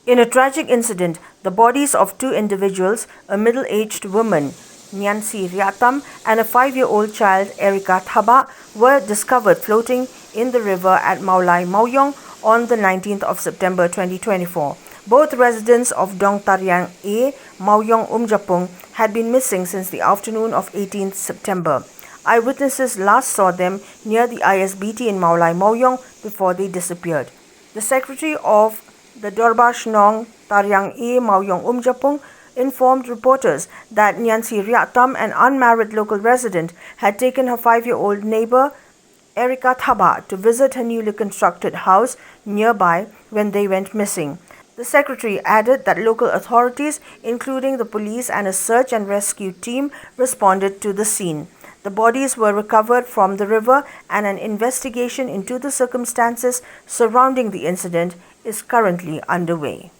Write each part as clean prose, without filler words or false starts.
In a tragic incident, the bodies of two individuals, a middle-aged woman, Niancy Riahtam, and a 5-year-old child, Erika Thabah, were discovered floating in the river at Mawlai Mawiong on the 19th of September 2024. Both residents of Dong Tariang A, Mawiong Umjapung, had been missing since the afternoon of 18th September. Eyewitnesses last saw them near the ISBT in Mawlai Mawiong before they disappeared. The secretary of the Dong Tariang A, Mawiong Umjapung, informed reporters that Niancy Riahtam, an unmarried local resident, had taken her 5-year-old neighbor Erika Thabah to visit her newly constructed house nearby when they went missing. The secretary added that local authorities, including the police and a search and rescue team, responded to the scene. The bodies were recovered from the river and an investigation into the circumstances surrounding the incident is currently underway.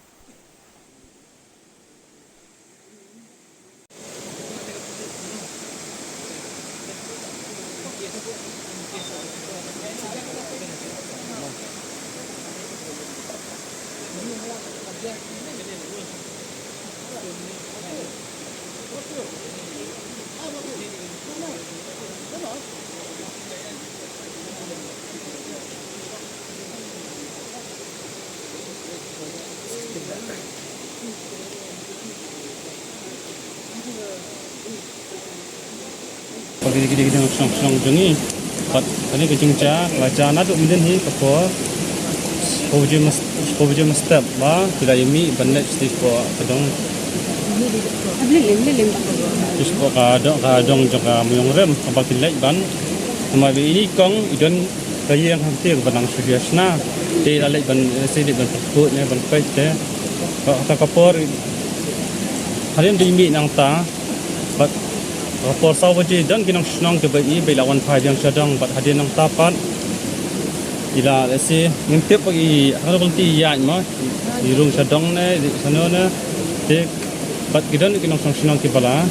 Pagi-pagi kita song jengi, kat ini kejengca, lajana tu mungkin hi kapor, sekolah mesti bah tidak imi bandar sekolah kadang. Sekolah kadang juga Mawiong rem, apa kilek ban, sama ini kong idan kaya yang hampir benang sudiasna, dia lalek ban sedih ban perkut ni ban pej deh, kata kapor, hari ini imi nang ta, Rapor sahaja dan kinang senang kebai belawan pahajang sedang buat hadir nang tapat. Ila lesi ngintip pagi kalau kunti yan mah di rung sedang ne di sana ne dek buat kidan kinang senang kibala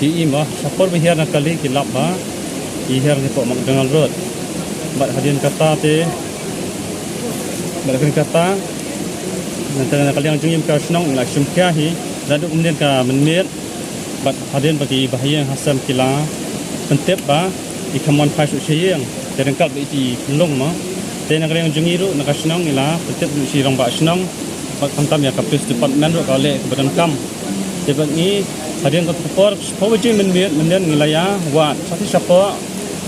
di imah sapor behir nak kali kilap ba ihir ni pok mak dengan road buat hadir kata te buat kata nanti kali yang jungim ka senang ila syumkah hi dan kemudian ka menit bat hadir bagi bahaya hasam kila pentep ba ikamon pasu seyeng terengkap di pelong ma dan negara yang jungiru nak senang ila pentep du sirang ba senang bat kantam ya kapus department ro kale kebadan kam debat ni hadir ke tekor power men ngilaya wat satu siapa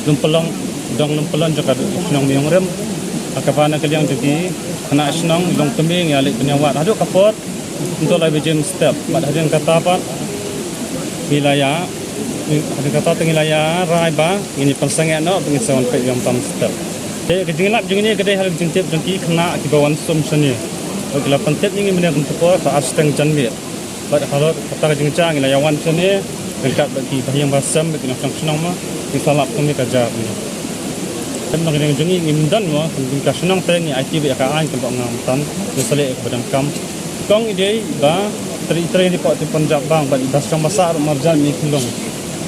lumpelong dong lumpelon juga senang Mawiong rem akapana kaliang jadi kena senang dong kembing ya lek penyawat aduk kapot untuk live gym step bat hadir kata apa wilayah ada kata wilayah raiba ini persangnya no pengisawan pe yang tam step jadi kejengilap jengini kedai hal jengtip jengki kena kibawan sum seni kalau pentep ini menang untuk apa asteng janmir pada halot kata jengcang wilayah wan seni dekat bagi bahayang basam bagi nak senang mah disalap kami kajar ni dan nak yang jengi ngimdan mah tingkah senang teh ni IT be ka an ke ngamtan misalnya kepada kam kong ide ba teri di pot di Punjab bang bagi dasar besar marjan ni kulong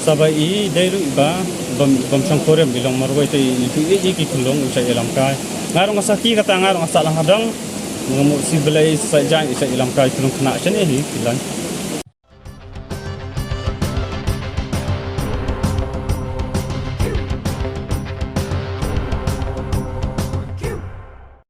sabai i dairu ba bom sangkorem bilang marwai tu i ki kulong usai ilam kai ngarong asaki kata ngarong asalang hadang mengemuk si belai saja usai ilam kai kulong kena sini hi bilang